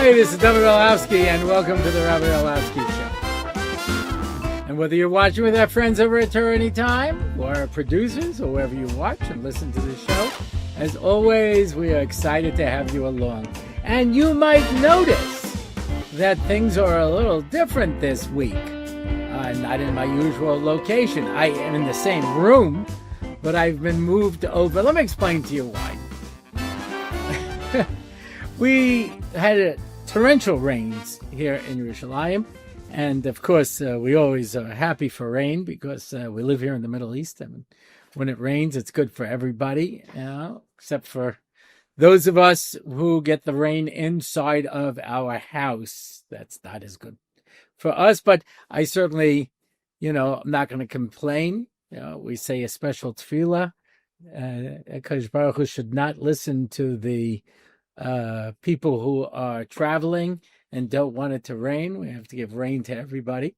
Hey, this is Rabbi Orlofsky, and welcome to the Rabbi Orlofsky Show. And whether you're watching with our friends over at Torah Anytime, or our producers, or wherever you watch and listen to the show, as always, we are excited to have you along. And you might notice that things are a little different this week. Not in my usual location. I am in the same room, but I've been moved over. Let me explain to you why. We had torrential rains here in Yerushalayim, and of course we always are happy for rain because we live here in the Middle East, and when it rains it's good for everybody, except for those of us who get the rain inside of our house. That's not as good for us, but I certainly, I'm not going to complain. We say a special tefillah. HaKadosh Baruch Hu should not listen to the people who are traveling and don't want it to rain. We have to give rain to everybody.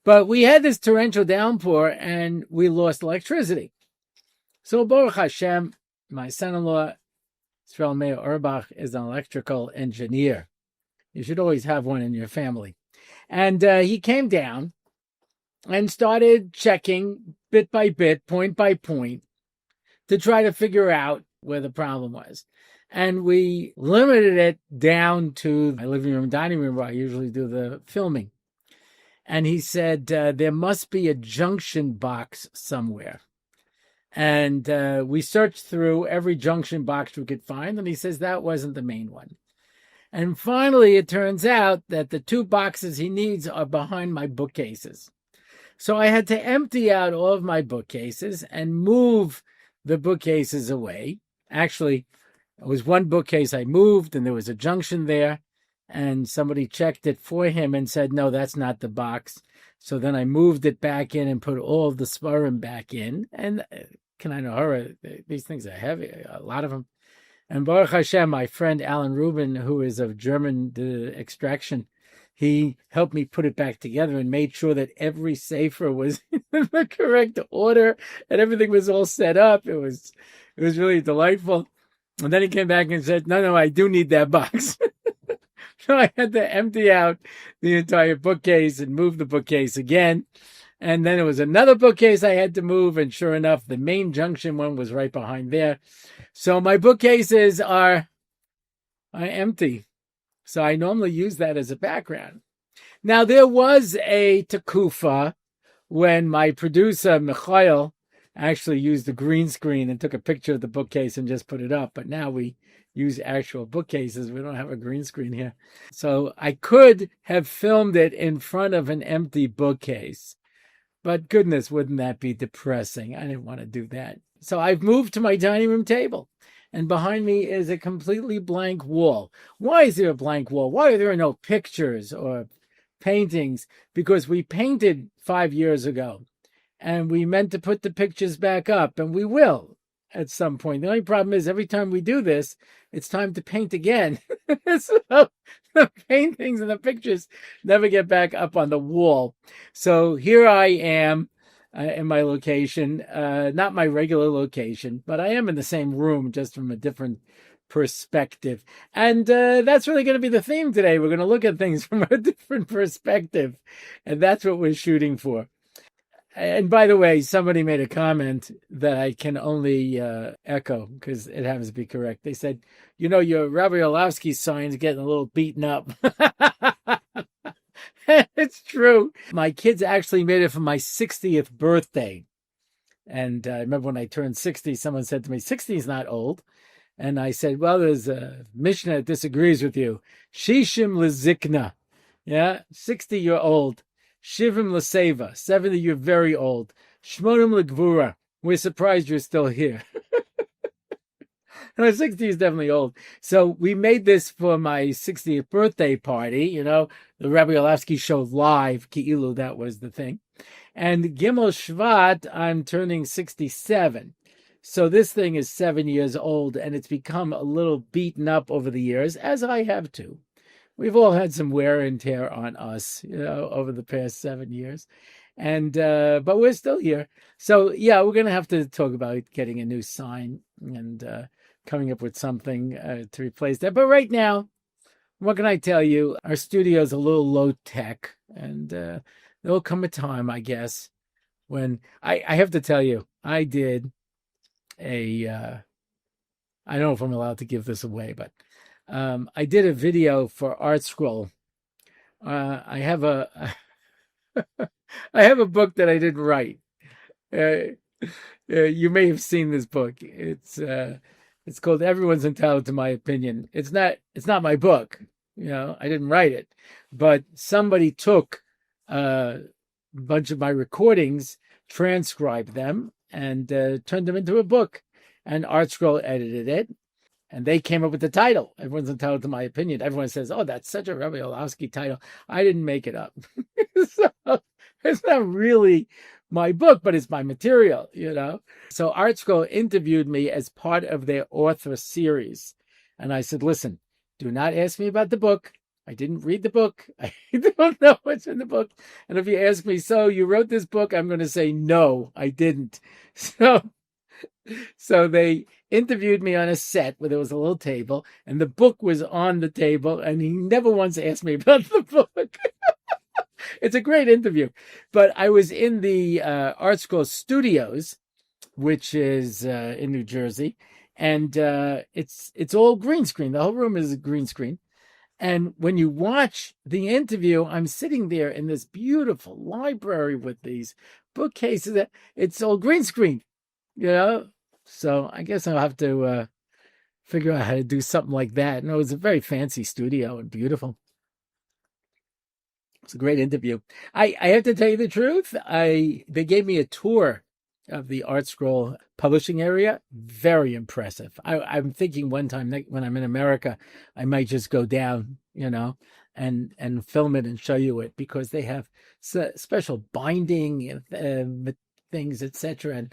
But we had this torrential downpour and we lost electricity. So Baruch Hashem, my son-in-law, Israel Meir Orbach, is an electrical engineer. You should always have one in your family. And he came down and started checking bit by bit, point by point, to try to figure out where the problem was. And we limited it down to my living room, dining room, where I usually do the filming. And he said, there must be a junction box somewhere. And we searched through every junction box we could find, and he says that wasn't the main one. And finally, it turns out that the two boxes he needs are behind my bookcases. So I had to empty out all of my bookcases and move the bookcases away. Actually, it was one bookcase I moved, and there was a junction there, and somebody checked it for him and said, no, that's not the box. So then I moved it back in and put all of the shiurim back in. And can I know, these things are heavy, a lot of them. And Baruch Hashem, my friend Alan Rubin, who is of German extraction, he helped me put it back together and made sure that every sefer was in the correct order and everything was all set up. It was really delightful. And then he came back and said, no, I do need that box. So I had to empty out the entire bookcase and move the bookcase again. And then it was another bookcase I had to move. And sure enough, the main junction one was right behind there. So my bookcases are empty. So I normally use that as a background. Now, there was a tekufa when my producer, Michael, actually used a green screen and took a picture of the bookcase and just put it up. But now we use actual bookcases. We don't have a green screen here. So I could have filmed it in front of an empty bookcase. But goodness, wouldn't that be depressing? I didn't want to do that. So I've moved to my dining room table. And behind me is a completely blank wall. Why is there a blank wall? Why are there no pictures or paintings? Because we painted 5 years ago. And we meant to put the pictures back up, and we will at some point. The only problem is every time we do this, it's time to paint again. So the paintings and the pictures never get back up on the wall. So here I am in my location, not my regular location, but I am in the same room, just from a different perspective. And that's really going to be the theme today. We're going to look at things from a different perspective, and that's what we're shooting for. And by the way, somebody made a comment that I can only echo because it happens to be correct. They said, your Rabbi Orlofsky sign's getting a little beaten up. It's true. My kids actually made it for my 60th birthday. And I remember when I turned 60, someone said to me, 60 is not old. And I said, well, there's a Mishnah that disagrees with you. Shishim lezikna. Yeah, 60 you're old. Shivim l'seva, 70, you're very old. Shmonim l'gvura, we're surprised you're still here. 60 is definitely old. So we made this for my 60th birthday party, the Rabbi Orlofsky show live, Ki'ilu, that was the thing. And Gimel Shvat, I'm turning 67. So this thing is 7 years old, and it's become a little beaten up over the years, as I have too. We've all had some wear and tear on us, over the past 7 years. And but we're still here. So, yeah, we're going to have to talk about getting a new sign and coming up with something to replace that. But right now, What can I tell you? Our studio is a little low tech, and there'll come a time, I guess, when I have to tell you, I did I don't know if I'm allowed to give this away, but I did a video for Art Scroll. I have a I have a book that I didn't write. Uh, you may have seen this book. It's called Everyone's Entitled to My Opinion. It's not my book. I didn't write it, but somebody took a bunch of my recordings, transcribed them, and turned them into a book. And Art Scroll edited it, and they came up with the title. Everyone's Entitled to My Opinion. Everyone says, "Oh, that's such a Rabbi Orlofsky title." I didn't make it up. So it's not really my book, but it's my material. So Art Scroll interviewed me as part of their author series. And I said, listen, do not ask me about the book. I didn't read the book. I don't know what's in the book. And if you ask me, so you wrote this book, I'm going to say, no, I didn't. So they interviewed me on a set where there was a little table, and the book was on the table, and he never once asked me about the book. It's a great interview. But I was in the Art Scroll Studios, which is in New Jersey, and it's all green screen. The whole room is a green screen. And when you watch the interview, I'm sitting there in this beautiful library with these bookcases. It's all green screen, So I guess I'll have to figure out how to do something like that. No, it's a very fancy studio and beautiful. It's a great interview. I have to tell you the truth. They gave me a tour of the Art Scroll publishing area. Very impressive. I'm thinking one time when I'm in America, I might just go down, and film it and show you it, because they have special binding things, etc.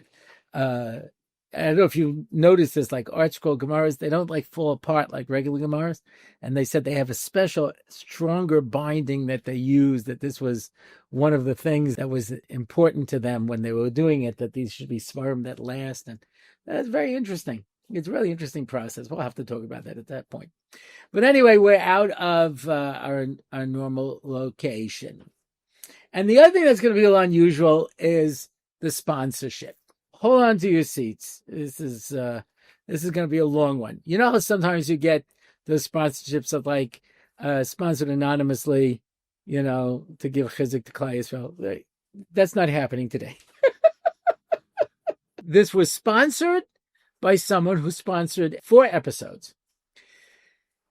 And I don't know if you notice this, like Art Scroll Gemaras, they don't like fall apart like regular Gemaras. And they said they have a special, stronger binding that they use, that this was one of the things that was important to them when they were doing it, that these should be svarim that last. And that's very interesting. It's a really interesting process. We'll have to talk about that at that point. But anyway, we're out of our normal location. And the other thing that's going to be a little unusual is the sponsorship. Hold on to your seats. This is going to be a long one. You know how sometimes you get those sponsorships of like sponsored anonymously, to give chizuk to Klal Yisrael. That's not happening today. This was sponsored by someone who sponsored 4 episodes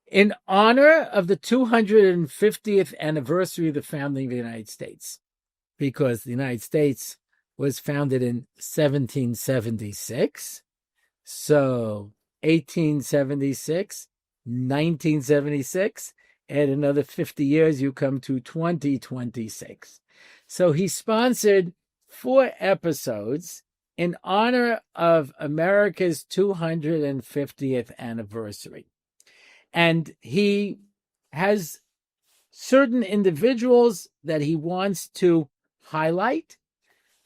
in honor of the 250th anniversary of the founding of the United States, because the United States was founded in 1776. So 1876, 1976, add another 50 years, you come to 2026. So he sponsored 4 episodes in honor of America's 250th anniversary. And he has certain individuals that he wants to highlight,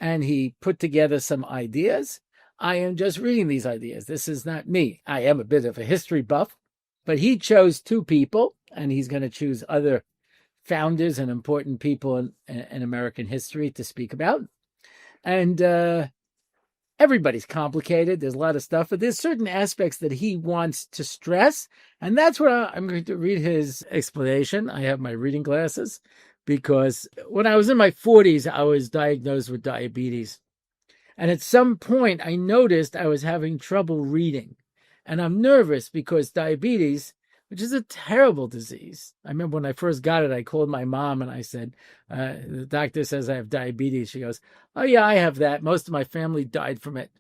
and he put together some ideas. I am just reading these ideas. This is not me. I am a bit of a history buff, but he chose 2 people, and he's going to choose other founders and important people in American history to speak about. And everybody's complicated. There's a lot of stuff, but there's certain aspects that he wants to stress, and that's what I'm going to read his explanation. I have my reading glasses, because when I was in my 40s, I was diagnosed with diabetes. And at some point, I noticed I was having trouble reading. And I'm nervous because diabetes, which is a terrible disease. I remember when I first got it, I called my mom and I said, the doctor says I have diabetes. She goes, oh, yeah, I have that. Most of my family died from it.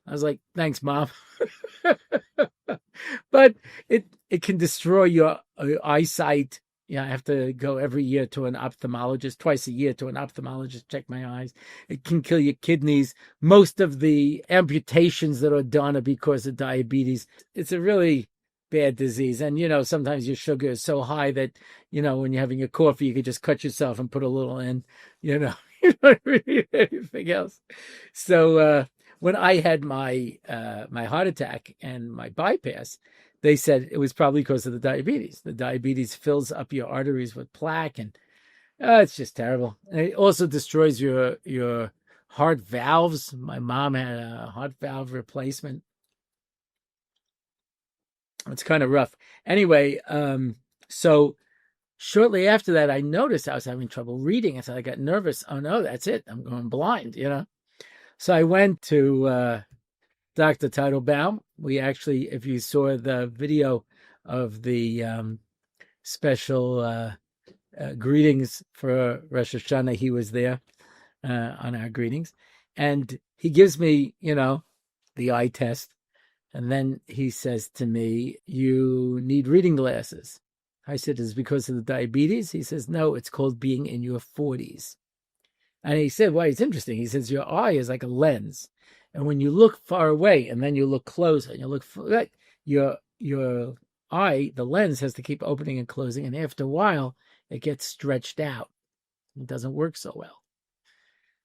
I was like, thanks, Mom. But it can destroy your eyesight. Yeah, I have to go every year to an ophthalmologist, twice a year to an ophthalmologist, check my eyes. It can kill your kidneys. Most of the amputations that are done are because of diabetes. It's a really bad disease. And, sometimes your sugar is so high that, when you're having a coffee, you could just cut yourself and put a little in, you don't really need anything else. So when I had my heart attack and my bypass, they said it was probably because of the diabetes. The diabetes fills up your arteries with plaque, and it's just terrible. And it also destroys your heart valves. My mom had a heart valve replacement. It's kind of rough. Anyway, so shortly after that, I noticed I was having trouble reading. I got nervous. Oh no, that's it. I'm going blind, So I went to Dr. Teitelbaum. We actually, if you saw the video of the special greetings for Rosh Hashanah, he was there on our greetings. And he gives me, the eye test. And then he says to me, you need reading glasses. I said, is it because of the diabetes? He says, no, it's called being in your 40s. And he said, well, it's interesting. He says, your eye is like a lens. And when you look far away and then you look close and you look, your eye, the lens has to keep opening and closing. And after a while, it gets stretched out. It doesn't work so well.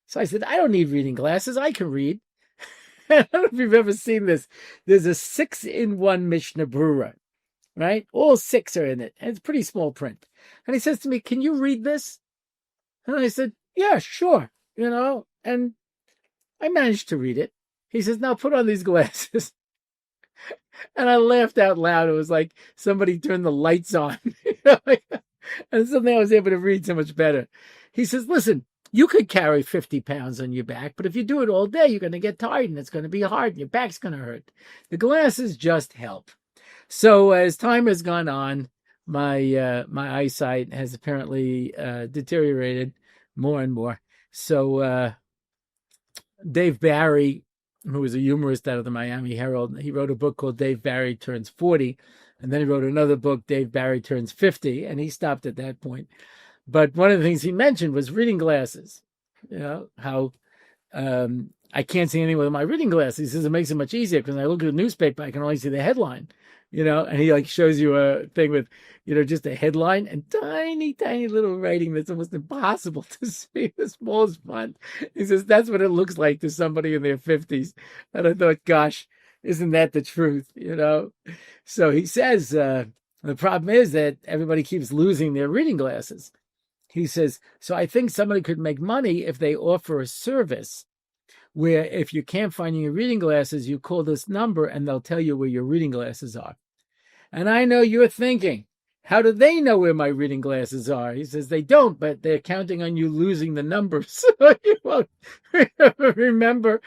So I said, I don't need reading glasses. I can read. I don't know if you've ever seen this. There's a 6-in-1 Mishnah Berurah, right? All 6 are in it. And it's pretty small print. And he says to me, can you read this? And I said, yeah, sure. And I managed to read it. He says, now put on these glasses. And I laughed out loud. It was like somebody turned the lights on. And suddenly I was able to read so much better. He says, listen, you could carry 50 pounds on your back, but if you do it all day, you're going to get tired and it's going to be hard and your back's going to hurt. The glasses just help. So as time has gone on, my eyesight has apparently deteriorated more and more. So Dave Barry, who was a humorist out of the Miami Herald, he wrote a book called Dave Barry Turns 40. And then he wrote another book, Dave Barry Turns 50, and he stopped at that point. But one of the things he mentioned was reading glasses. How I can't see anything with my reading glasses. He says it makes it much easier because when I look at the newspaper, I can only see the headline, and he shows you a thing with, just a headline and tiny, tiny little writing that's almost impossible to see, the smallest font. He says that's what it looks like to somebody in their 50s. And I thought, gosh, isn't that the truth, So he says the problem is that everybody keeps losing their reading glasses. He says, so I think somebody could make money if they offer a service where if you can't find your reading glasses, you call this number and they'll tell you where your reading glasses are. And I know you're thinking, how do they know where my reading glasses are? He says, they don't, but they're counting on you losing the numbers. So you won't remember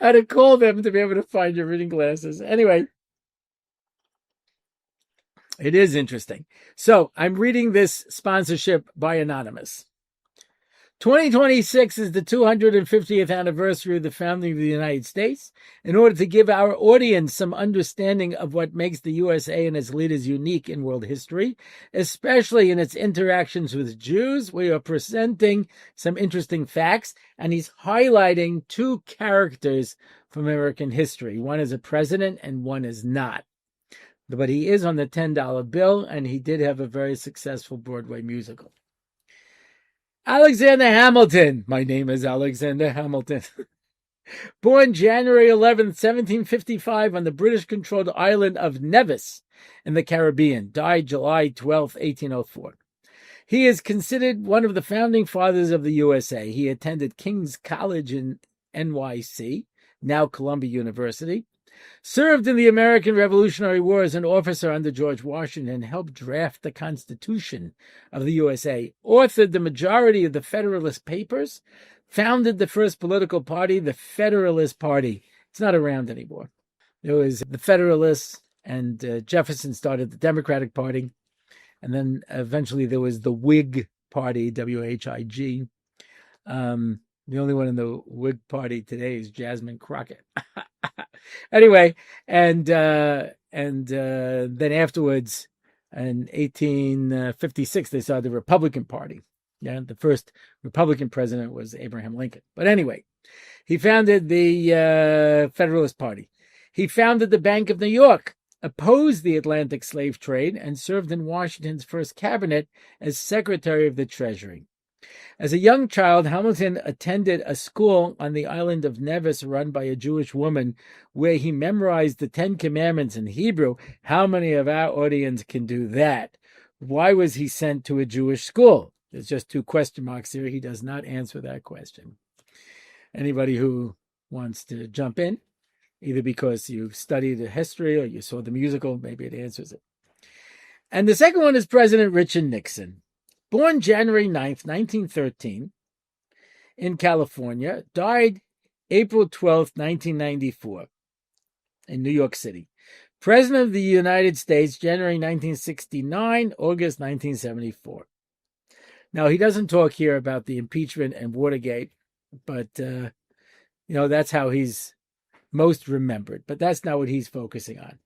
how to call them to be able to find your reading glasses. Anyway, it is interesting. So I'm reading this sponsorship by Anonymous. 2026 is the 250th anniversary of the founding of the United States. In order to give our audience some understanding of what makes the USA and its leaders unique in world history, especially in its interactions with Jews, we are presenting some interesting facts, and he's highlighting 2 characters from American history. One is a president and one is not. But he is on the $10 bill, and he did have a very successful Broadway musical. Alexander Hamilton. My name is Alexander Hamilton. Born January 11th, 1755 on the British-controlled island of Nevis in the Caribbean. Died July 12th, 1804. He is considered one of the founding fathers of the USA. He attended King's College in NYC, now Columbia University. Served in the American Revolutionary War as an officer under George Washington, helped draft the Constitution of the USA, authored the majority of the Federalist Papers, founded the first political party, the Federalist Party. It's not around anymore. There was the Federalists, and Jefferson started the Democratic Party, and then eventually there was the Whig Party, W-H-I-G. The only one in the Whig Party today is Jasmine Crockett. Anyway, and then afterwards, in 1856, they started the Republican Party. Yeah, the first Republican president was Abraham Lincoln. But anyway, he founded the Federalist Party. He founded the Bank of New York, opposed the Atlantic slave trade, and served in Washington's first cabinet as Secretary of the Treasury. As a young child, Hamilton attended a school on the island of Nevis run by a Jewish woman where he memorized the 10 Commandments in Hebrew. How many of our audience can do that? Why was he sent to a Jewish school? There's just 2 question marks here. He does not answer that question. Anybody who wants to jump in, either because you studied the history or you saw the musical, maybe it answers it. And the second one is President Richard Nixon. Born January 9th, 1913, in California, died April 12th, 1994, in New York City. President of the United States, January 1969, August 1974. Now, he doesn't talk here about the impeachment and Watergate, but, that's how he's most remembered. But that's not what he's focusing on.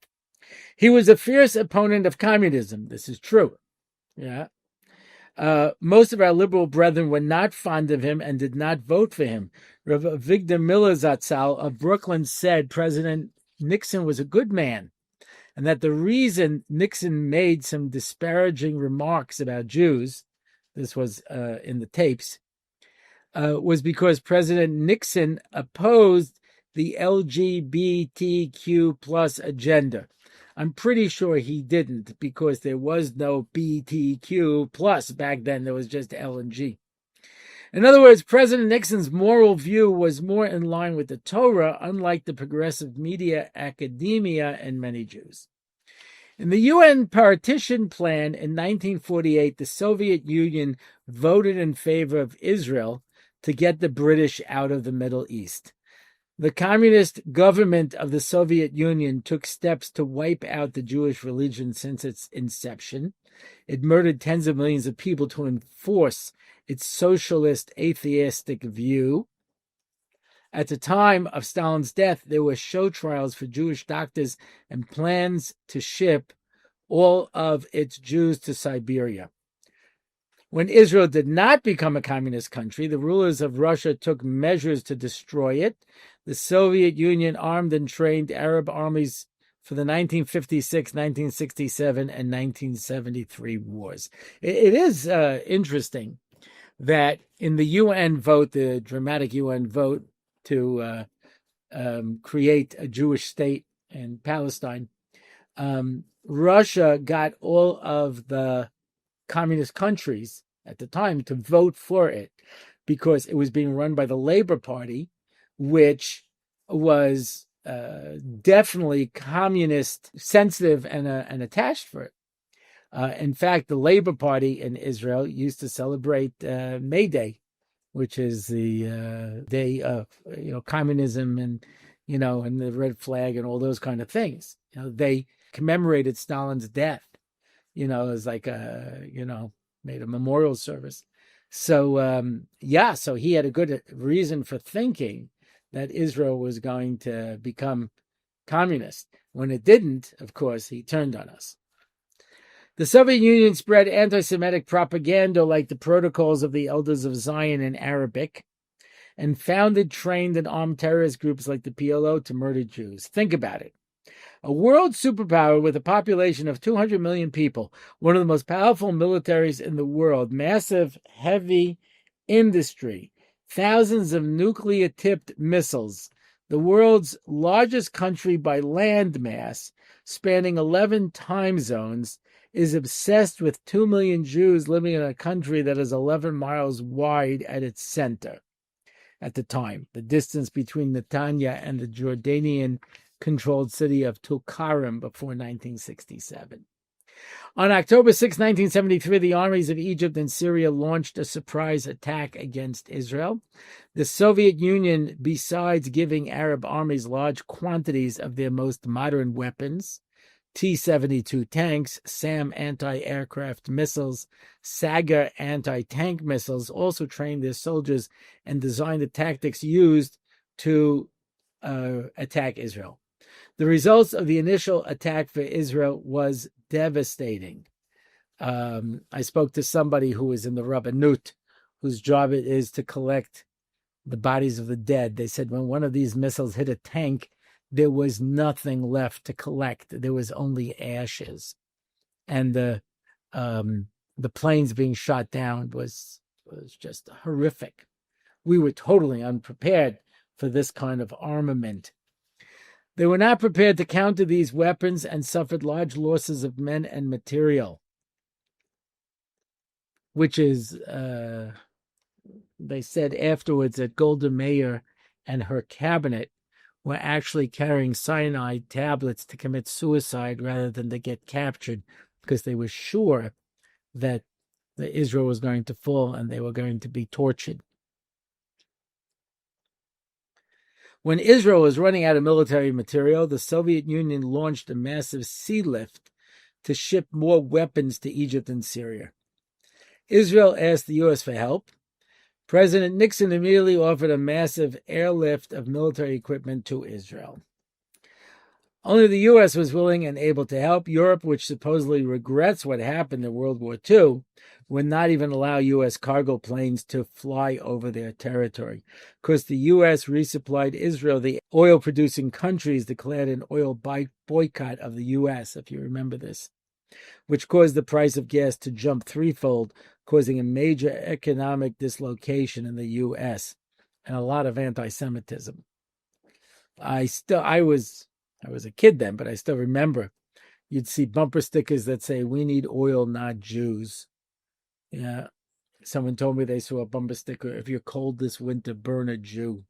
He was a fierce opponent of communism. This is true. Yeah. Most of our liberal brethren were not fond of him and did not vote for him. Rav Avigdor Miller Zatzal of Brooklyn said President Nixon was a good man, and that the reason Nixon made some disparaging remarks about Jews, this was in the tapes, was because President Nixon opposed the LGBTQ plus agenda. I'm pretty sure he didn't, because there was no BTQ plus back then. There was just L and G. In other words, President Nixon's moral view was more in line with the Torah, unlike the progressive media, academia, and many Jews. In the UN partition plan in 1948, the Soviet Union voted in favor of Israel to get the British out of the Middle East. The communist government of the Soviet Union took steps to wipe out the Jewish religion since its inception. It murdered tens of millions of people to enforce its socialist atheistic view. At the time of Stalin's death, there were show trials for Jewish doctors and plans to ship all of its Jews to Siberia. When Israel did not become a communist country, the rulers of Russia took measures to destroy it. The Soviet Union armed and trained Arab armies for the 1956, 1967, and 1973 wars. It is interesting that in the UN vote, the dramatic UN vote to create a Jewish state in Palestine, Russia got all of the communist countries at the time to vote for it because it was being run by the Labor Party, which was definitely communist sensitive and attached for it. In fact, the Labor Party in Israel used to celebrate May Day, which is the day of communism and and the red flag and all those kind of things. They commemorated Stalin's death. As like made a memorial service. So so he had a good reason for thinking that Israel was going to become communist. When it didn't, of course, he turned on us. The Soviet Union spread anti-Semitic propaganda like the Protocols of the Elders of Zion in Arabic, and founded, trained, and armed terrorist groups like the PLO to murder Jews. Think about it. A world superpower with a population of 200 million people, one of the most powerful militaries in the world, massive, heavy industry, thousands of nuclear-tipped missiles, the world's largest country by land mass, spanning 11 time zones, is obsessed with 2 million Jews living in a country that is 11 miles wide at its center. At the time, the distance between Netanya and the Jordanian-controlled city of Tulkarem before 1967. On October 6, 1973, the armies of Egypt and Syria launched a surprise attack against Israel. The Soviet Union, besides giving Arab armies large quantities of their most modern weapons, T-72 tanks, SAM anti-aircraft missiles, Sagar anti-tank missiles, also trained their soldiers and designed the tactics used to attack Israel. The results of the initial attack for Israel was devastating. I spoke to somebody who was in the Rabbanut, whose job it is to collect the bodies of the dead. They said when one of these missiles hit a tank, there was nothing left to collect. There was only ashes. And the planes being shot down was was just horrific. We were totally unprepared for this kind of armament. They were not prepared to counter these weapons and suffered large losses of men and material, which is, they said afterwards that Golda Meir and her cabinet were actually carrying cyanide tablets to commit suicide rather than to get captured, because they were sure that Israel was going to fall and they were going to be tortured. When Israel was running out of military material, the Soviet Union launched a massive sea lift to ship more weapons to Egypt and Syria. Israel asked the U.S. for help. President Nixon immediately offered a massive airlift of military equipment to Israel. Only the U.S. was willing and able to help. Europe, which supposedly regrets what happened in World War II, would not even allow U.S. cargo planes to fly over their territory, because the U.S. resupplied Israel. The oil-producing countries declared an oil boycott of the U.S., if you remember this, which caused the price of gas to jump threefold, causing a major economic dislocation in the U.S. and a lot of anti-Semitism. I was a kid then, but I still remember you'd see bumper stickers that say, "We need oil, not Jews." Yeah. Someone told me they saw a bumper sticker, "If you're cold this winter, burn a Jew."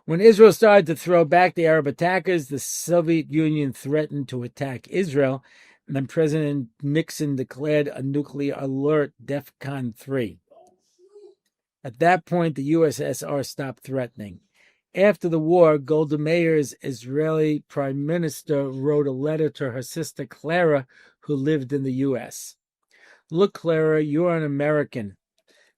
When Israel started to throw back the Arab attackers, the Soviet Union threatened to attack Israel, and then President Nixon declared a nuclear alert, DEFCON 3. At that point, the USSR stopped threatening. After the war, Golda Meir's Israeli prime minister wrote a letter to her sister Clara, who lived in the U.S. "Look, Clara, you are an American.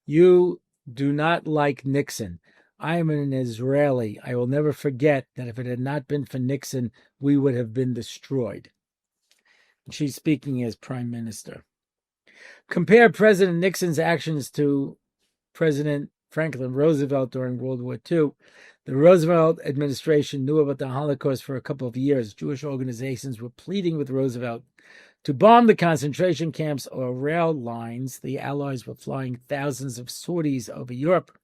You do not like Nixon. I am an Israeli. I will never forget that if it had not been for Nixon, we would have been destroyed." She's speaking as prime minister. Compare President Nixon's actions to President Franklin Roosevelt during World War II. The Roosevelt administration knew about the Holocaust for a couple of years. Jewish organizations were pleading with Roosevelt to bomb the concentration camps or rail lines. The Allies were flying thousands of sorties over Europe,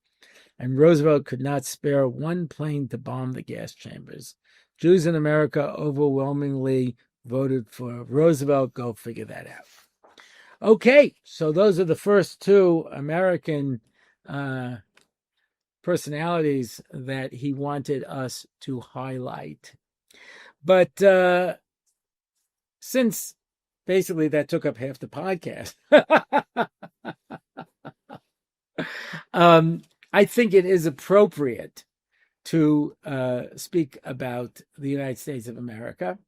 and Roosevelt could not spare one plane to bomb the gas chambers. Jews in America overwhelmingly voted for Roosevelt. Go figure that out. Okay, so those are the first two American personalities that he wanted us to highlight. But since basically that took up half the podcast, I think it is appropriate to speak about the United States of America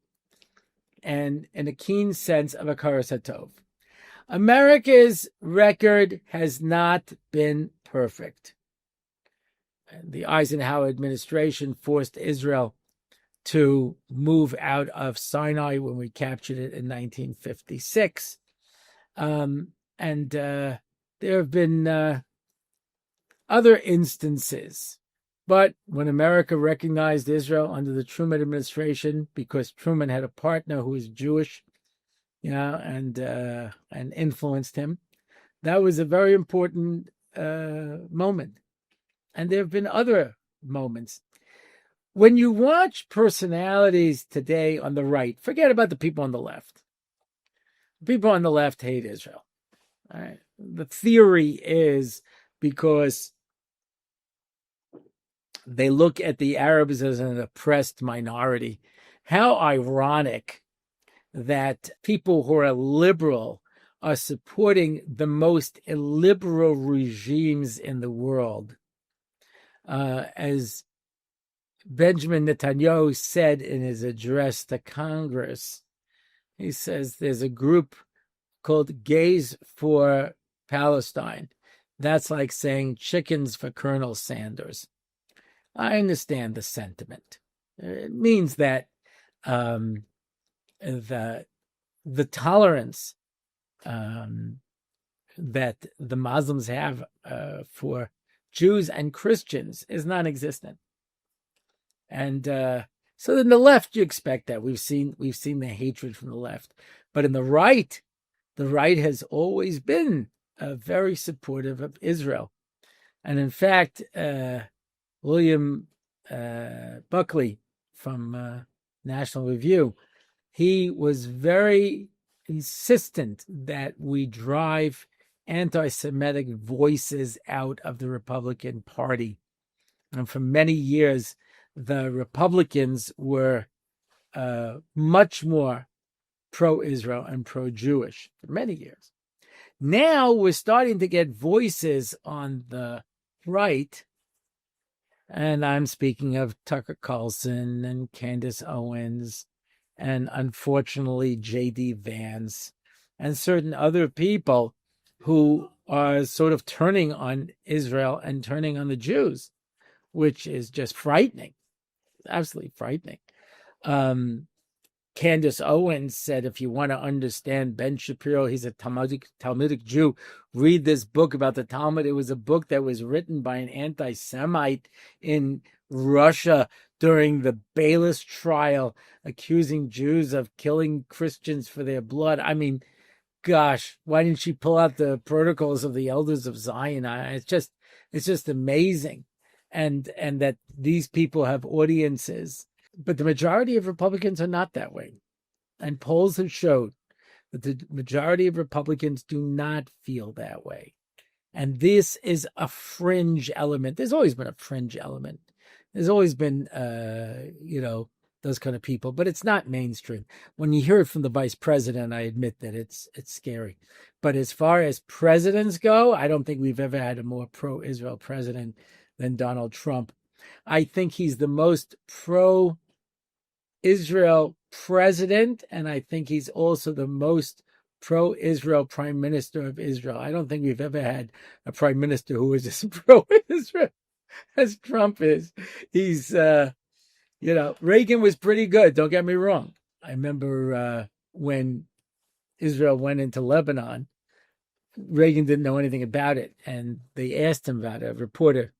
and in a keen sense of hakaras hatov. America's record has not been perfect. The Eisenhower administration forced Israel to move out of Sinai when we captured it in 1956. And there have been other instances. But when America recognized Israel under the Truman administration, because Truman had a partner who was Jewish, and influenced him, that was a very important moment. And there have been other moments. When you watch personalities today on the right, forget about the people on the left. The people on the left hate Israel. All right? The theory is because they look at the Arabs as an oppressed minority. How ironic that people who are liberal are supporting the most illiberal regimes in the world. As Benjamin Netanyahu said in his address to Congress, he says there's a group called Gays for Palestine. That's like saying chickens for Colonel Sanders. I understand the sentiment. It means that the tolerance that the Muslims have for Jews and Christians is non-existent, and so in the left you expect that. We've seen the hatred from the left, but in the right has always been very supportive of Israel. And in fact, William Buckley from National Review, he was very insistent that we drive anti-Semitic voices out of the Republican Party. And for many years, the Republicans were much more pro-Israel and pro-Jewish for many years. Now we're starting to get voices on the right, and I'm speaking of Tucker Carlson and Candace Owens, and unfortunately J.D. Vance, and certain other people who are sort of turning on Israel and turning on the Jews, which is just frightening, absolutely frightening. Candace Owens said, if you want to understand Ben Shapiro, he's a Talmudic Jew, read this book about the Talmud. It was a book that was written by an anti-Semite in Russia during the Bayless trial, accusing Jews of killing Christians for their blood. I mean, gosh, why didn't she pull out the Protocols of the Elders of Zion? It's just amazing. And that these people have audiences. But the majority of Republicans are not that way. And polls have showed that the majority of Republicans do not feel that way. And this is a fringe element. There's always been a fringe element. There's always been, those kind of people, but it's not mainstream. When you hear it from the vice president, I admit that it's scary. But as far as presidents go, I don't think we've ever had a more pro-Israel president than Donald Trump. I think he's the most pro-Israel president, and I think he's also the most pro-Israel prime minister of Israel. I don't think we've ever had a prime minister who is as pro-Israel as Trump is. He's, Reagan was pretty good. Don't get me wrong. I remember when Israel went into Lebanon, Reagan didn't know anything about it, and they asked him about it. A reporter,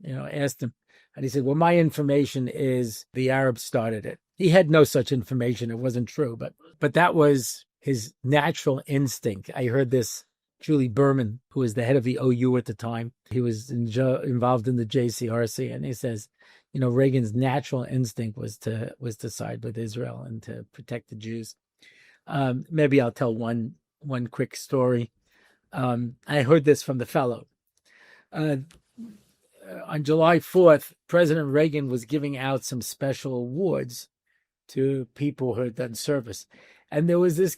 asked him, and he said, well, my information is the Arabs started it. He had no such information. It wasn't true, but that was his natural instinct. I heard this, Julie Berman, who was the head of the OU at the time. He was involved in the JCRC, and he says, Reagan's natural instinct was to side with Israel and to protect the Jews. Maybe I'll tell one quick story. I heard this from the fellow. On July 4th, President Reagan was giving out some special awards to people who had done service. And there was this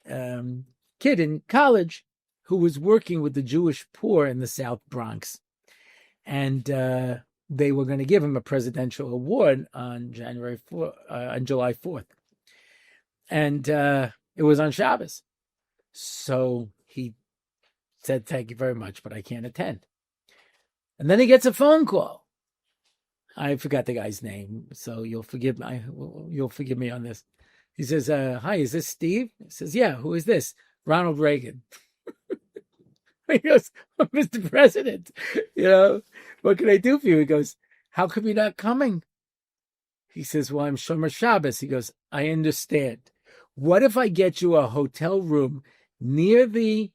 kid in college who was working with the Jewish poor in the South Bronx. And they were going to give him a presidential award on July 4th. And it was on Shabbos. So he said, thank you very much, but I can't attend. And then he gets a phone call. I forgot the guy's name, so you'll forgive me on this. He says, hi, is this Steve? He says, yeah, who is this? Ronald Reagan. He goes, oh, Mr. President, what can I do for you? He goes, how come you're not coming? He says, well, I'm Shomer Shabbos. He goes, I understand. What if I get you a hotel room near the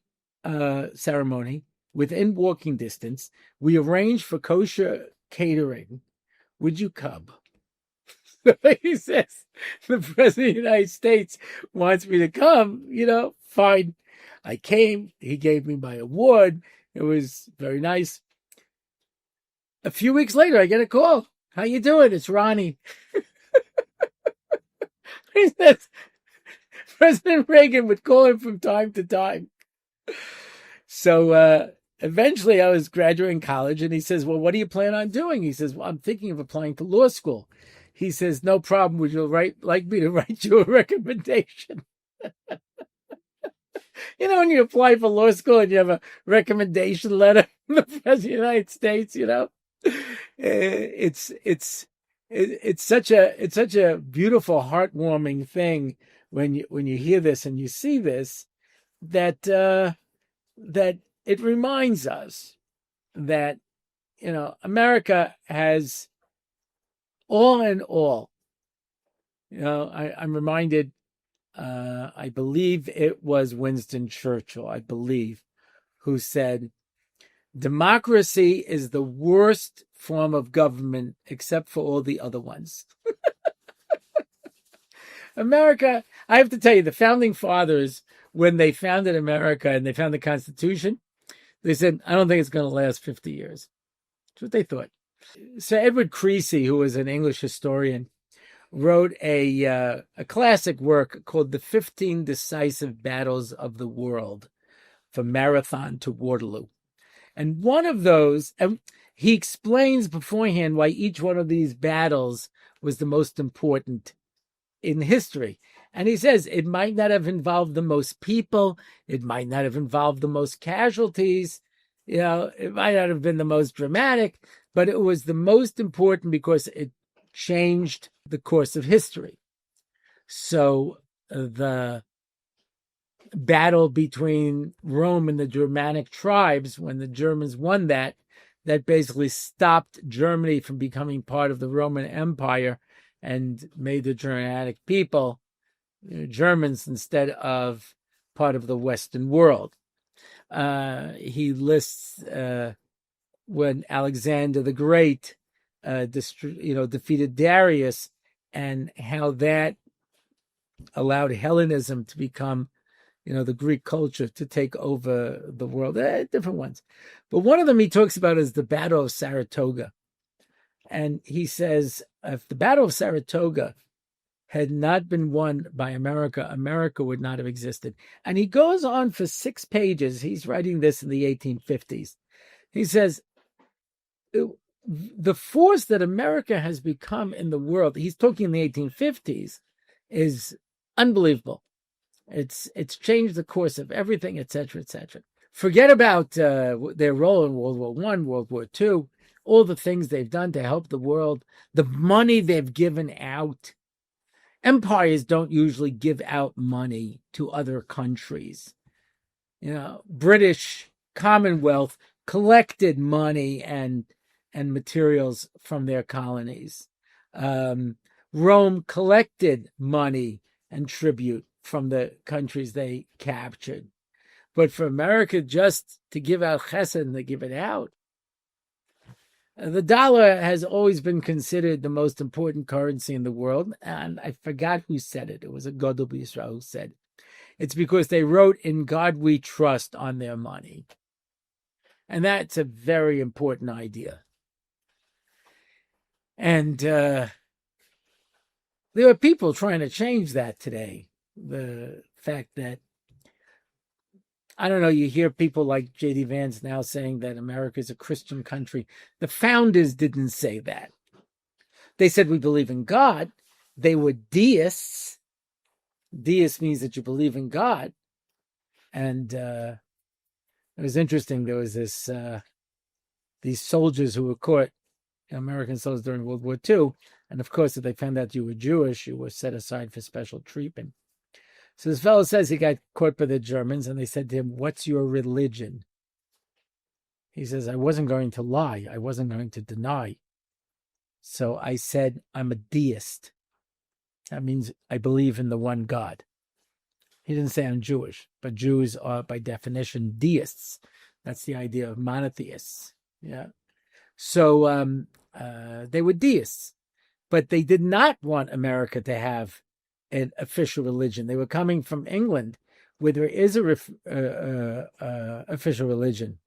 ceremony, within walking distance? We arrange for kosher catering. Would you come? He says, the President of the United States wants me to come, fine. I came. He gave me my award. It was very nice. A few weeks later, I get a call. How you doing? It's Ronnie. He says, President Reagan would call him from time to time. So eventually I was graduating college, and he says, well, what do you plan on doing? He says, well, I'm thinking of applying to law school. He says, no problem. Would you like me to write you a recommendation? When you apply for law school and you have a recommendation letter from the President of the United States, it's such a beautiful, heartwarming thing when you hear this and you see this, that it reminds us that, America has all in all. I'm reminded, I believe it was Winston Churchill, who said, democracy is the worst form of government except for all the other ones. America, I have to tell you, the founding fathers, when they founded America and they found the Constitution, they said, I don't think it's going to last 50 years. That's what they thought. Sir Edward Creasy, who was an English historian, wrote a classic work called The 15 Decisive Battles of the World, from Marathon to Waterloo. And one of those, and he explains beforehand why each one of these battles was the most important in history. And he says it might not have involved the most people, it might not have involved the most casualties, it might not have been the most dramatic, but it was the most important because it changed the course of history. So the battle between Rome and the Germanic tribes, when the Germans won that basically stopped Germany from becoming part of the Roman Empire and made the Germanic people Germans instead of part of the Western world. He lists when Alexander the Great defeated Darius, and how that allowed Hellenism to become the Greek culture to take over the world. Different ones. But one of them he talks about is the Battle of Saratoga. And he says, if the Battle of Saratoga had not been won by America, America would not have existed. And he goes on for 6 pages. He's writing this in the 1850s. He says, the force that America has become in the world, he's talking in the 1850s, is unbelievable. It's changed the course of everything, etc., etc. Forget about their role in World War I, World War II, all the things they've done to help the world, the money they've given out. Empires don't usually give out money to other countries. British Commonwealth collected money and materials from their colonies. Rome collected money and tribute from the countries they captured. But for America just to give out chesed and to give it out, the dollar has always been considered the most important currency in the world. And I forgot who said it. It was a Gadol B'Yisrael who said it's because they wrote "In God We Trust" on their money. And that's a very important idea. And there are people trying to change that today. The fact that, I don't know, you hear people like J.D. Vance now saying that America is a Christian country. The founders didn't say that. They said we believe in God. They were deists. Deist means that you believe in God. And it was interesting. There was these soldiers who were caught, American soldiers during World War II. And of course, if they found out you were Jewish, you were set aside for special treatment. So this fellow says he got caught by the Germans, and they said to him, "What's your religion?" He says, "I wasn't going to lie. I wasn't going to deny. So I said, I'm a deist. That means I believe in the one God." He didn't say I'm Jewish, but Jews are by definition deists. That's the idea of monotheists. Yeah. So they were deists, but they did not want America to have an official religion. They were coming from England, where there is a official religion,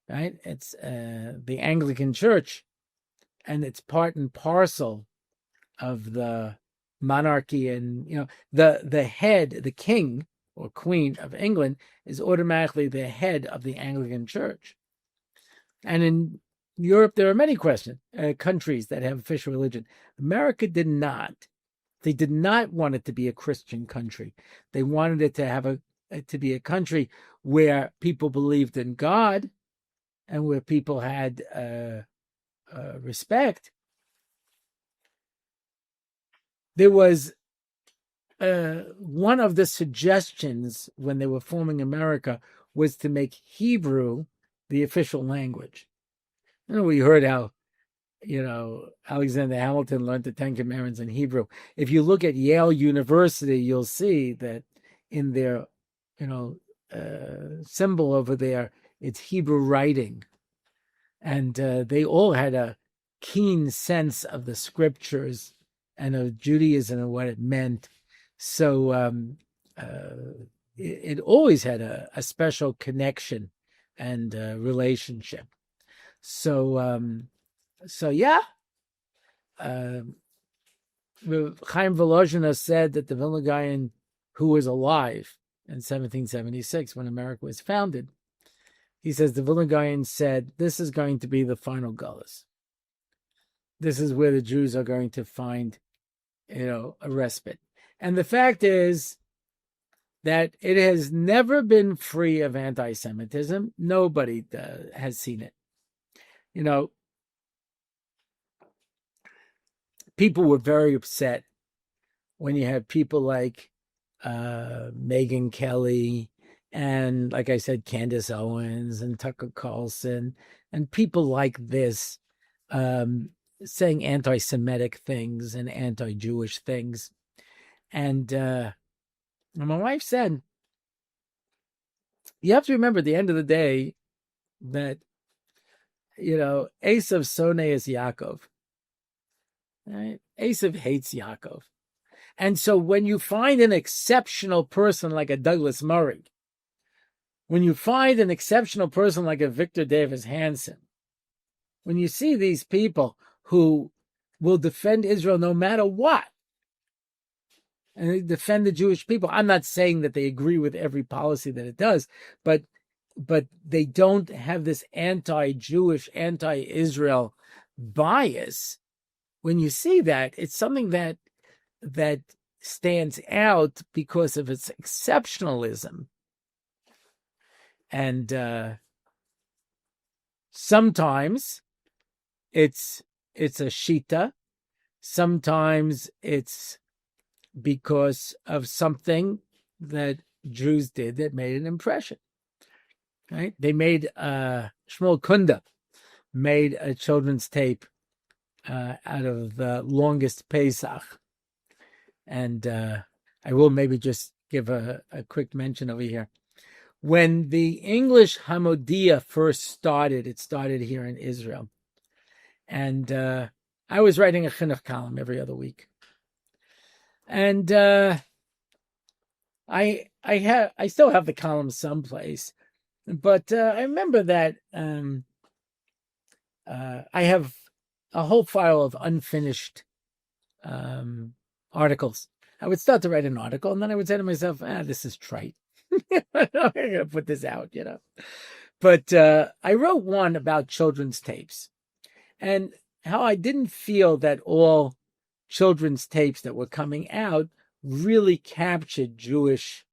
right? It's the Anglican Church, and it's part and parcel of the monarchy. And the head, the king or queen of England, is automatically the head of the Anglican Church. And in Europe, there are many countries that have official religion. America did not. They did not want it to be a Christian country. They wanted it to be a country where people believed in God and where people had respect. There was one of the suggestions when they were forming America was to make Hebrew the official language. We heard how Alexander Hamilton learned the 10 Commandments in Hebrew. If you look at Yale University, you'll see that in their, symbol over there, it's Hebrew writing. And they all had a keen sense of the scriptures and of Judaism and what it meant. So it always had a special connection and relationship. So yeah. Chaim Volozhina said that the Vilna Gaon, who was alive in 1776 when America was founded, he says the Vilna Gaon said, this is going to be the final Gullus. This is where the Jews are going to find, a respite. And the fact is that it has never been free of anti-Semitism. Nobody has seen it. People were very upset when you have people like Megyn Kelly and, like I said, Candace Owens and Tucker Carlson and people like this saying anti-Semitic things and anti-Jewish things. And my wife said, you have to remember at the end of the day that, Esav Soneis Yaakov. Right? Esav hates Yaakov. And so when you find an exceptional person like a Douglas Murray, when you find an exceptional person like a Victor Davis Hanson, when you see these people who will defend Israel no matter what, and they defend the Jewish people, I'm not saying that they agree with every policy that it does, but they don't have this anti-Jewish, anti-Israel bias. When you see that, it's something that stands out because of its exceptionalism. And sometimes it's a shita, sometimes it's because of something that Jews did that made an impression. Right? They made Shmuel Kunda made a children's tape out of the longest Pesach. And I will maybe just give a quick mention over here. When the English Hamodia first started, it started here in Israel. And I was writing a chinuch column every other week. And I still have the column someplace. But I remember that I have a whole file of unfinished articles. I would start to write an article, and then I would say to myself, this is trite. I'm going to put this out, But I wrote one about children's tapes and how I didn't feel that all children's tapes that were coming out really captured Jewish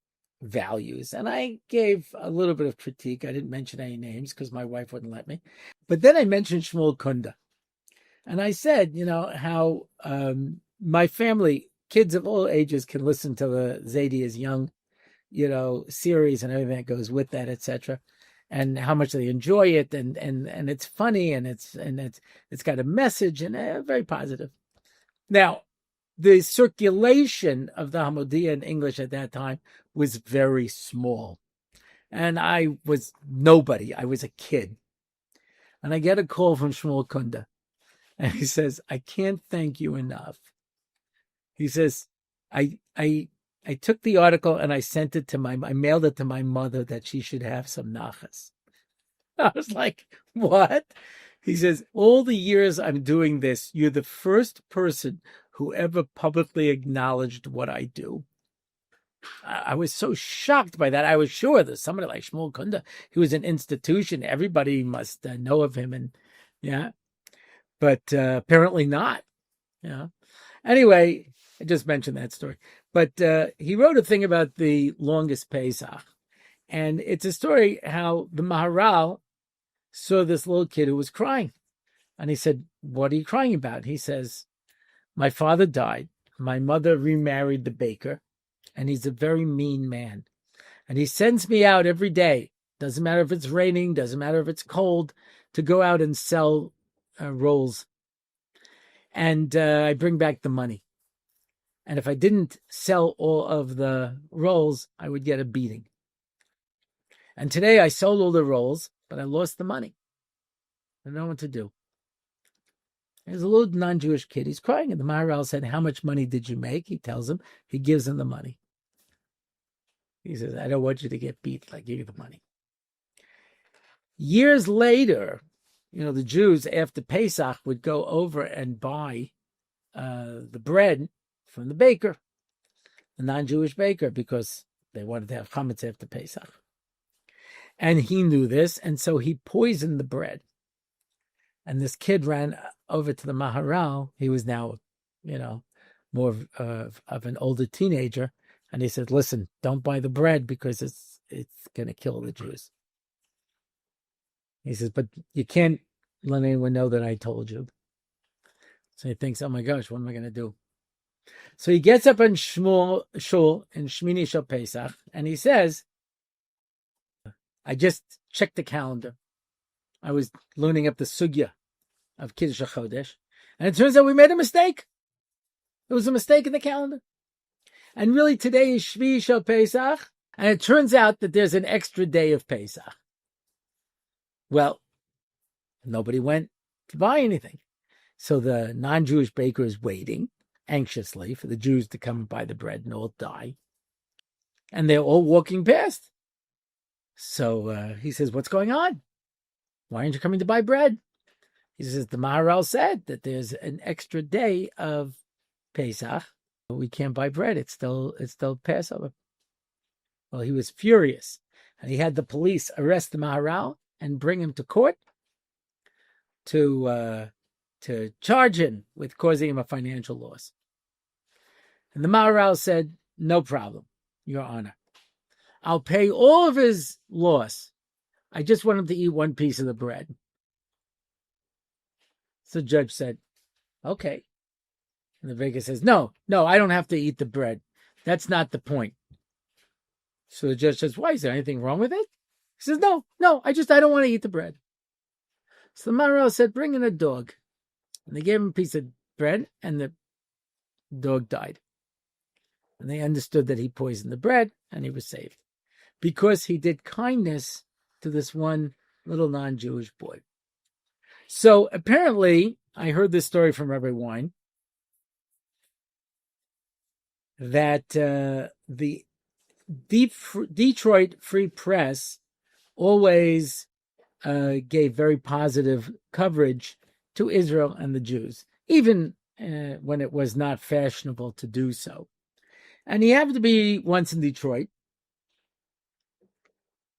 values. And I gave a little bit of critique. I didn't mention any names because my wife wouldn't let me. But then I mentioned Shmuel Kunda. And I said, how my family, kids of all ages, can listen to the Zadie is Young, series and everything that goes with that, etc. And how much they enjoy it, and it's funny, and it's got a message, and very positive. Now, the circulation of the Hamodia in English at that time was very small, and I was nobody. I was a kid, and I get a call from Shmuel Kunda, and he says, "I can't thank you enough." He says, I took the article and I I mailed it to my mother that she should have some nachas. I was like, what? He says, all the years I'm doing this, you're the first person who ever publicly acknowledged what I do. I was so shocked by that. I was sure that somebody like Shmuel Kunda, he was an institution. Everybody must know of him. And but apparently not. Anyway, I just mentioned that story. But he wrote a thing about the longest Pesach. And it's a story how the Maharal saw this little kid who was crying. And he said, what are you crying about? He says, my father died. My mother remarried the baker. And he's a very mean man. And he sends me out every day. Doesn't matter if it's raining. Doesn't matter if it's cold. To go out and sell rolls. And I bring back the money. And if I didn't sell all of the rolls, I would get a beating. And today I sold all the rolls, but I lost the money. I don't know what to do. There's a little non-Jewish kid. He's crying. And the Maharal said, how much money did you make? He tells him. He gives him the money. He says, I don't want you to get beat. I give you the money. Years later, the Jews after Pesach would go over and buy the bread from the baker, the non-Jewish baker, because they wanted to have chametz after Pesach. And he knew this, and so he poisoned the bread. And this kid ran over to the Maharal. He was now, more of an older teenager. And he said, listen, don't buy the bread because it's going to kill the Jews. He says, but you can't let anyone know that I told you. So he thinks, oh my gosh, what am I going to do? So he gets up in Shul in Shmini Shel Pesach, and he says, I just checked the calendar. I was learning up the sugya of Kiddush HaChodesh, and it turns out we made a mistake. There was a mistake in the calendar. And really today is Shvi Shel Pesach, and it turns out that there's an extra day of Pesach. Well, nobody went to buy anything. So the non-Jewish baker is waiting anxiously for the Jews to come and buy the bread and all die. And they're all walking past. So he says, what's going on? Why aren't you coming to buy bread? He says, the Maharal said that there's an extra day of Pesach. We can't buy bread. It's still Passover. Well, he was furious. And he had the police arrest the Maharal and bring him to court to charge him with causing him a financial loss. And the Maharal said, no problem, Your Honor. I'll pay all of his loss. I just want him to eat one piece of the bread. So the judge said, okay. And the baker says, no, I don't have to eat the bread. That's not the point. So the judge says, why? Is there anything wrong with it? He says, no, I don't want to eat the bread. So the Maharal said, bring in a dog. And they gave him a piece of bread, and the dog died. And they understood that he poisoned the bread, and he was saved. Because he did kindness to this one little non-Jewish boy. So apparently, I heard this story from Rabbi Wein, that the Detroit Free Press always gave very positive coverage to Israel and the Jews, even when it was not fashionable to do so. And he happened to be once in Detroit,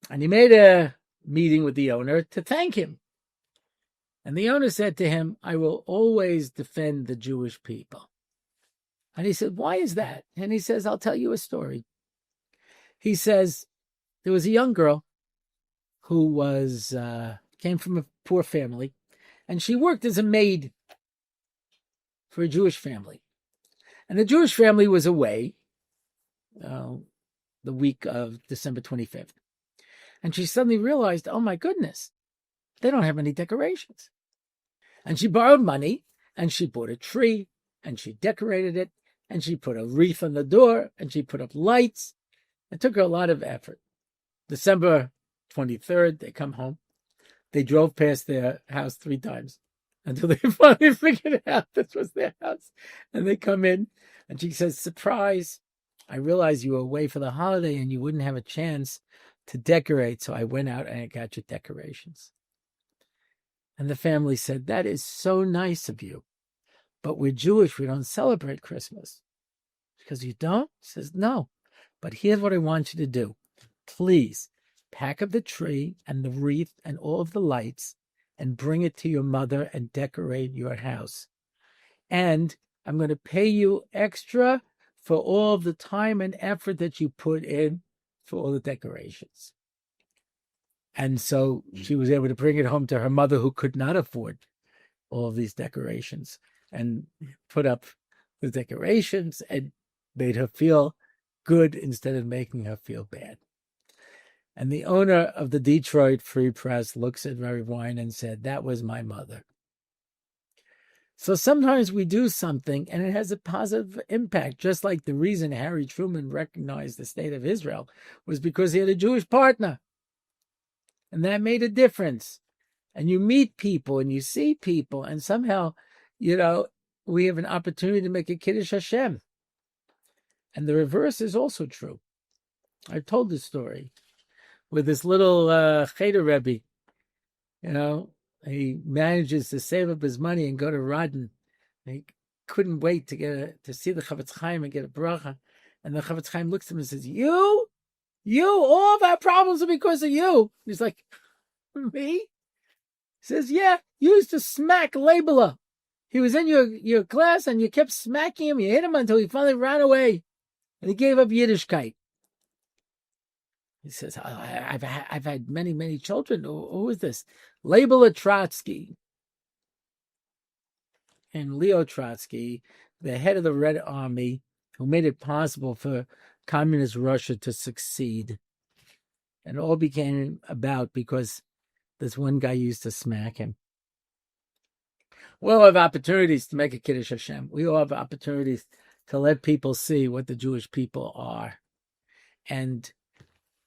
and he made a meeting with the owner to thank him. And the owner said to him, I will always defend the Jewish people. And he said, why is that? And he says, I'll tell you a story. He says, there was a young girl who came from a poor family, and she worked as a maid for a Jewish family. And the Jewish family was away the week of December 25th. And she suddenly realized, oh my goodness, they don't have any decorations. And she borrowed money, and she bought a tree, and she decorated it, and she put a wreath on the door, and she put up lights. It took her a lot of effort. December 23rd, they come home. They drove past their house 3 times until they finally figured out this was their house. And they come in, and she says, surprise, I realized you were away for the holiday and you wouldn't have a chance to decorate, so I went out and I got you decorations. And the family said, that is so nice of you, but we're Jewish, we don't celebrate Christmas. Because you don't? He says, no, but here's what I want you to do. Please pack up the tree and the wreath and all of the lights and bring it to your mother and decorate your house. And I'm going to pay you extra for all of the time and effort that you put in for all the decorations. And so she was able to bring it home to her mother, who could not afford all of these decorations, and put up the decorations and made her feel good instead of making her feel bad. And the owner of the Detroit Free Press looks at Rabbi Wein and said, that was my mother. So sometimes we do something and it has a positive impact, just like the reason Harry Truman recognized the state of Israel was because he had a Jewish partner. And that made a difference. And you meet people and you see people, and somehow, we have an opportunity to make a Kiddush Hashem. And the reverse is also true. I've told this story with this little Cheder Rebbe. He manages to save up his money and go to Rodin. He couldn't wait to see the Chavetz Chaim and get a bracha. And the Chavetz Chaim looks at him and says, You, all of our problems are because of you. He's like, me? He says, yeah, you used to smack Labeler. He was in your class and you kept smacking him. You hit him until he finally ran away. And he gave up Yiddishkeit. He says, I've had many, many children. Who is this? Labeler Trotsky. And Leo Trotsky, the head of the Red Army, who made it possible for communist Russia to succeed. And it all became about because this one guy used to smack him. We all have opportunities to make a Kiddush Hashem. We all have opportunities to let people see what the Jewish people are. And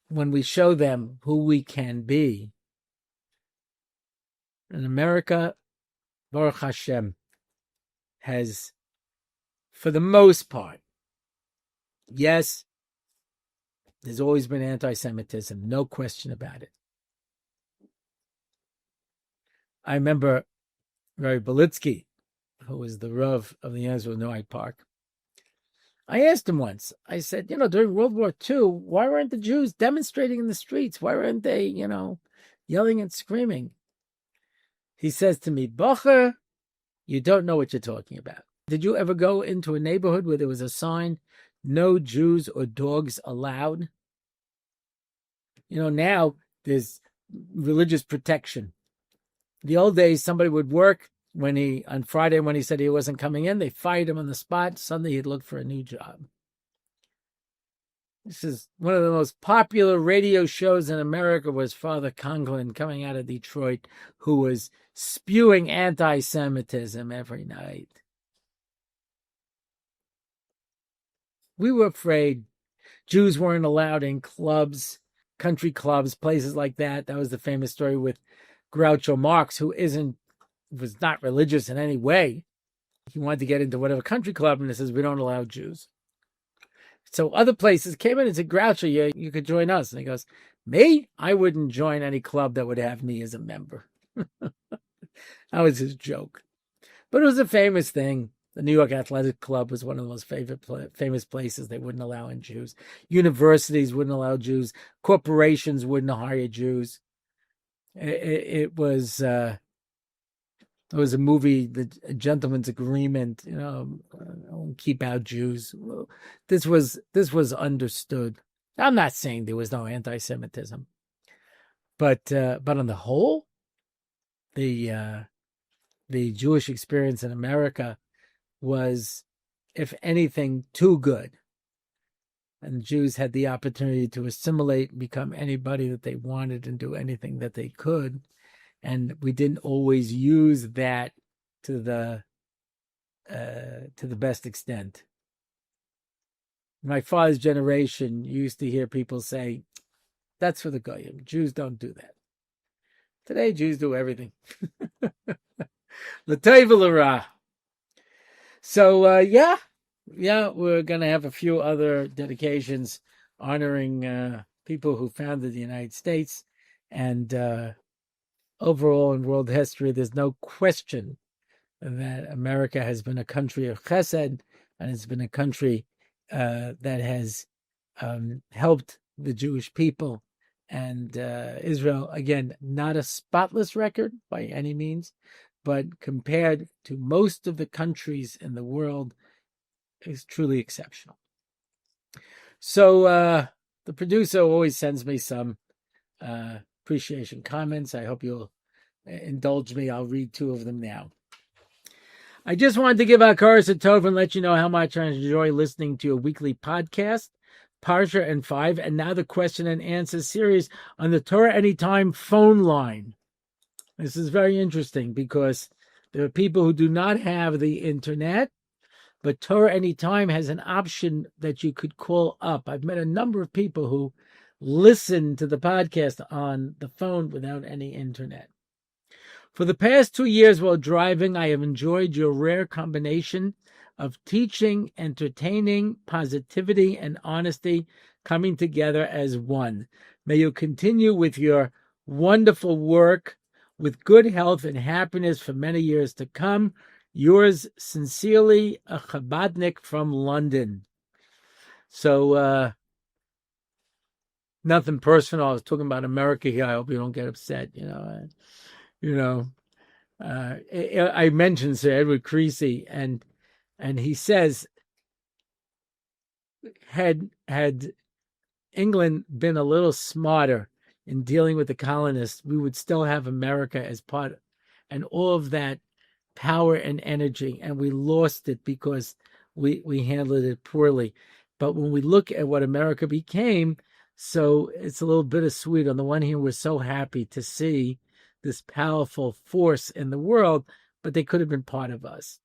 when we show them who we can be, in America, Baruch Hashem has, for the most part, yes, there's always been anti-Semitism, no question about it. I remember Rabbi Belitsky, who was the Rav of the Yeshiva Noai Park. I asked him once, I said, during World War II, why weren't the Jews demonstrating in the streets? Why weren't they, yelling and screaming? He says to me, Bacher, you don't know what you're talking about. Did you ever go into a neighborhood where there was a sign, no Jews or dogs allowed? Now there's religious protection. The old days, somebody would work on Friday when he said he wasn't coming in, they fired him on the spot. Sunday he'd look for a new job. This is one of the most popular radio shows in America was Father Conklin coming out of Detroit, who was spewing anti-Semitism every night. We were afraid. Jews weren't allowed in clubs, country clubs, places like that. That was the famous story with Groucho Marx, who was not religious in any way. He wanted to get into whatever country club, and it says, we don't allow Jews. So other places came in and said, Groucho, you could join us. And he goes, me? I wouldn't join any club that would have me as a member. That was his joke. But it was a famous thing. The New York Athletic Club was one of the most famous places they wouldn't allow in Jews. Universities wouldn't allow Jews. Corporations wouldn't hire Jews. It was there was a movie, The Gentleman's Agreement, keep out Jews. This was understood. I'm not saying there was no anti-Semitism, but on the whole, the Jewish experience in America was, if anything, too good. And Jews had the opportunity to assimilate and become anybody that they wanted and do anything that they could. And we didn't always use that to the best extent. My father's generation used to hear people say, that's for the Goyim. Jews don't do that. Today, Jews do everything. L'tov l'ra. So, we're going to have a few other dedications honoring people who founded the United States. And overall in world history, there's no question that America has been a country of chesed, and it's been a country that has helped the Jewish people. And Israel, again, not a spotless record by any means, but compared to most of the countries in the world, is truly exceptional. So the producer always sends me some appreciation comments. I hope you'll indulge me. I'll read two of them now. I just wanted to give Hakaras Tov and let you know how much I enjoy listening to your weekly podcast, Parsha and 5, and now the question and answer series on the Torah Anytime phone line. This is very interesting because there are people who do not have the internet, but Torah Anytime has an option that you could call up. I've met a number of people who listen to the podcast on the phone without any internet. For the past 2 years while driving, I have enjoyed your rare combination of teaching, entertaining, positivity, and honesty coming together as one. May you continue with your wonderful work with good health and happiness for many years to come. Yours sincerely, a Chabadnik from London. So, nothing personal. I was talking about America here. I hope you don't get upset. I mentioned Sir Edward Creasy, and he says, had England been a little smarter in dealing with the colonists, we would still have America as part, and all of that power and energy, and we lost it because we handled it poorly. But when we look at what America became, so it's a little bittersweet. On the one hand, we're so happy to see this powerful force in the world, but they could have been part of us.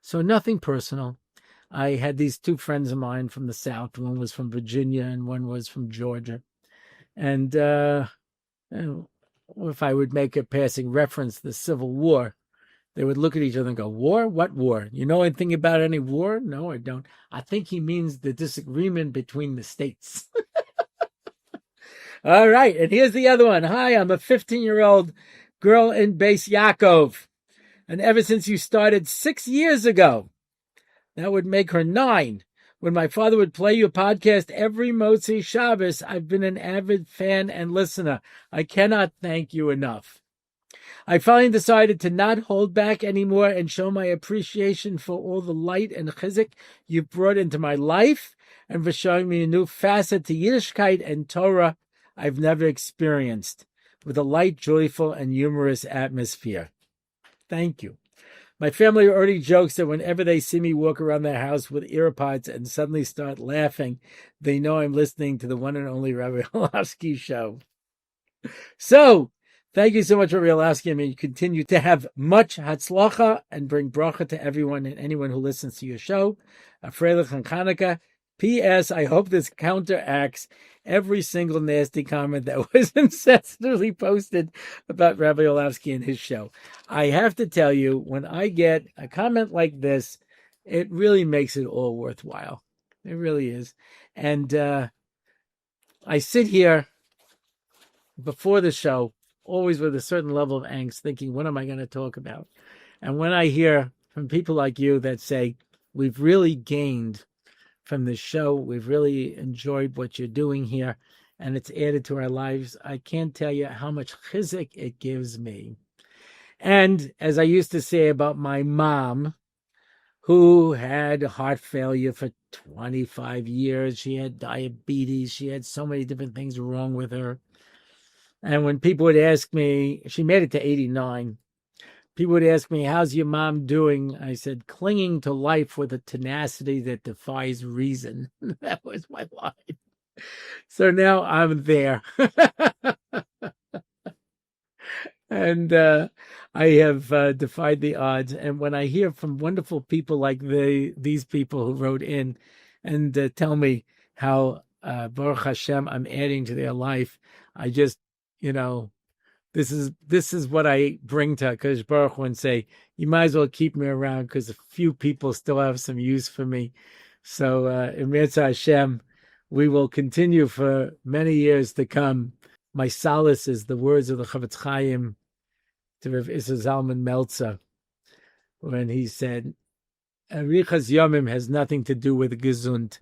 So nothing personal. I had these two friends of mine from the South. One was from Virginia and one was from Georgia. And if I would make a passing reference to the Civil War, they would look at each other and go, war? What war? You know anything about any war? No, I don't. I think he means the disagreement between the states. All right, and here's the other one. Hi, I'm a 15-year-old girl in Beis Yaakov. And ever since you started 6 years ago, that would make her 9. When my father would play your podcast every Motzi Shabbos, I've been an avid fan and listener. I cannot thank you enough. I finally decided to not hold back anymore and show my appreciation for all the light and chizuk you've brought into my life and for showing me a new facet to Yiddishkeit and Torah I've never experienced, with a light, joyful, and humorous atmosphere. Thank you. My family already jokes that whenever they see me walk around their house with earpods and suddenly start laughing, they know I'm listening to the one and only Rabbi Orlofsky show. So, thank you so much, Rabbi Orlofsky. I mean, you continue to have much hatzlacha and bring bracha to everyone and anyone who listens to your show. A Freilich and Hanukkah. P.S. I hope this counteracts every single nasty comment that was incessantly posted about Rabbi Orlofsky and his show. I have to tell you, when I get a comment like this, it really makes it all worthwhile. It really is. And I sit here before the show, always with a certain level of angst, thinking, what am I going to talk about? And when I hear from people like you that say, we've really gained from this show, we've really enjoyed what you're doing here, and it's added to our lives, I can't tell you how much chizuk it gives me. And as I used to say about my mom, who had heart failure for 25 years, she had diabetes, she had so many different things wrong with her. And when people would ask me, she made it to 89, people would ask me, how's your mom doing? I said, clinging to life with a tenacity that defies reason. That was my line. So now I'm there. And I have defied the odds. And when I hear from wonderful people like these people who wrote in and tell me how, Baruch Hashem, I'm adding to their life, I just, this is what I bring to HaKadosh Baruch Hu and say, you might as well keep me around because a few people still have some use for me. So, in Mitzvah Hashem, we will continue for many years to come. My solace is the words of the Chavetz Chaim to Rav Issa Zalman Meltzer, when he said, Arichas Yomim has nothing to do with gesund.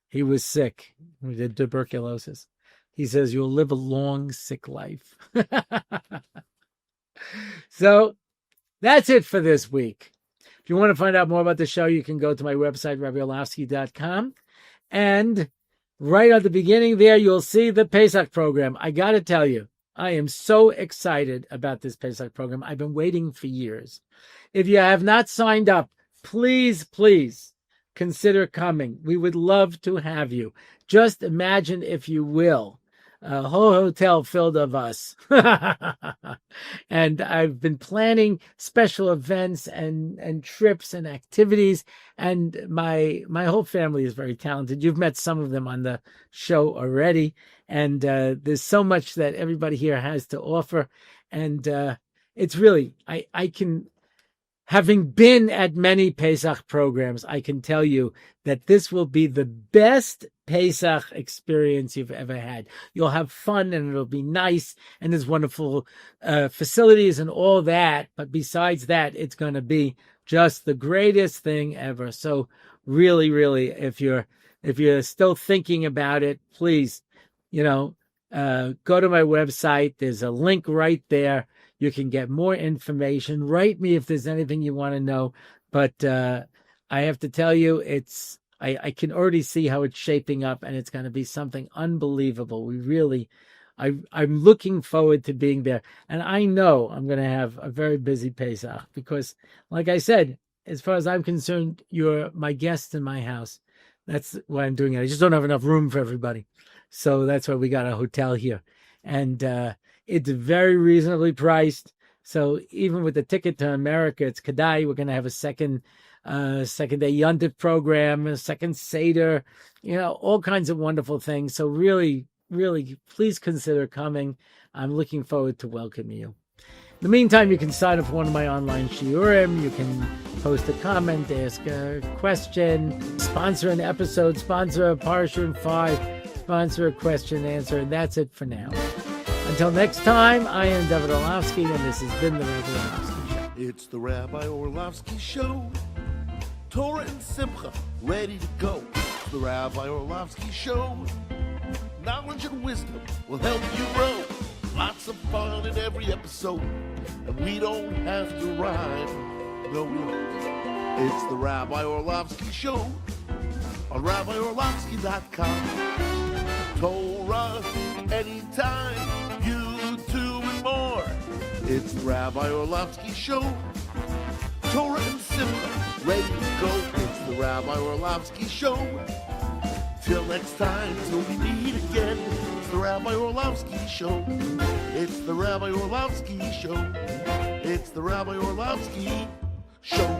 He was sick with tuberculosis. He says, you'll live a long, sick life. So that's it for this week. If you want to find out more about the show, you can go to my website, RabbiOrlofsky.com. And right at the beginning there, you'll see the Pesach program. I got to tell you, I am so excited about this Pesach program. I've been waiting for years. If you have not signed up, please, please consider coming. We would love to have you. Just imagine, if you will, a whole hotel filled of us. And I've been planning special events and trips and activities. And my whole family is very talented. You've met some of them on the show already. And there's so much that everybody here has to offer. And it's really, I can, having been at many Pesach programs, I can tell you that this will be the best Pesach experience you've ever had. You'll have fun and it'll be nice and there's wonderful facilities and all that. But besides that, it's going to be just the greatest thing ever. So really, really, if you're still thinking about it, please, go to my website. There's a link right there. You can get more information. Write me if there's anything you want to know. But I have to tell you, I can already see how it's shaping up, and it's going to be something unbelievable. I'm looking forward to being there. And I know I'm going to have a very busy Pesach because, like I said, as far as I'm concerned, you're my guest in my house. That's why I'm doing it. I just don't have enough room for everybody. So that's why we got a hotel here. And it's very reasonably priced. So even with the ticket to America, it's Kedai. We're going to have a second day Yontif program, a second Seder, all kinds of wonderful things. So really, really, please consider coming. I'm looking forward to welcoming you. In the meantime, you can sign up for one of my online shiurim. You can post a comment, ask a question, sponsor an episode, sponsor a Parsha in 5, sponsor a question and answer, and that's it for now. Until next time, I am Rabbi Orlofsky, and this has been the Rabbi Orlofsky Show. It's the Rabbi Orlofsky Show. Torah and Simcha, ready to go. It's the Rabbi Orlofsky Show. Knowledge and wisdom will help you grow. Lots of fun in every episode, and we don't have to rhyme. No, we don't. It's the Rabbi Orlofsky Show on RabbiOrlofsky.com. Torah anytime, YouTube and more. It's the Rabbi Orlofsky Show. Torah and Simcha, ready to go. It's the Rabbi Orlofsky Show. Till next time, till we meet again. It's the Rabbi Orlofsky Show. It's the Rabbi Orlofsky Show. It's the Rabbi Orlofsky Show.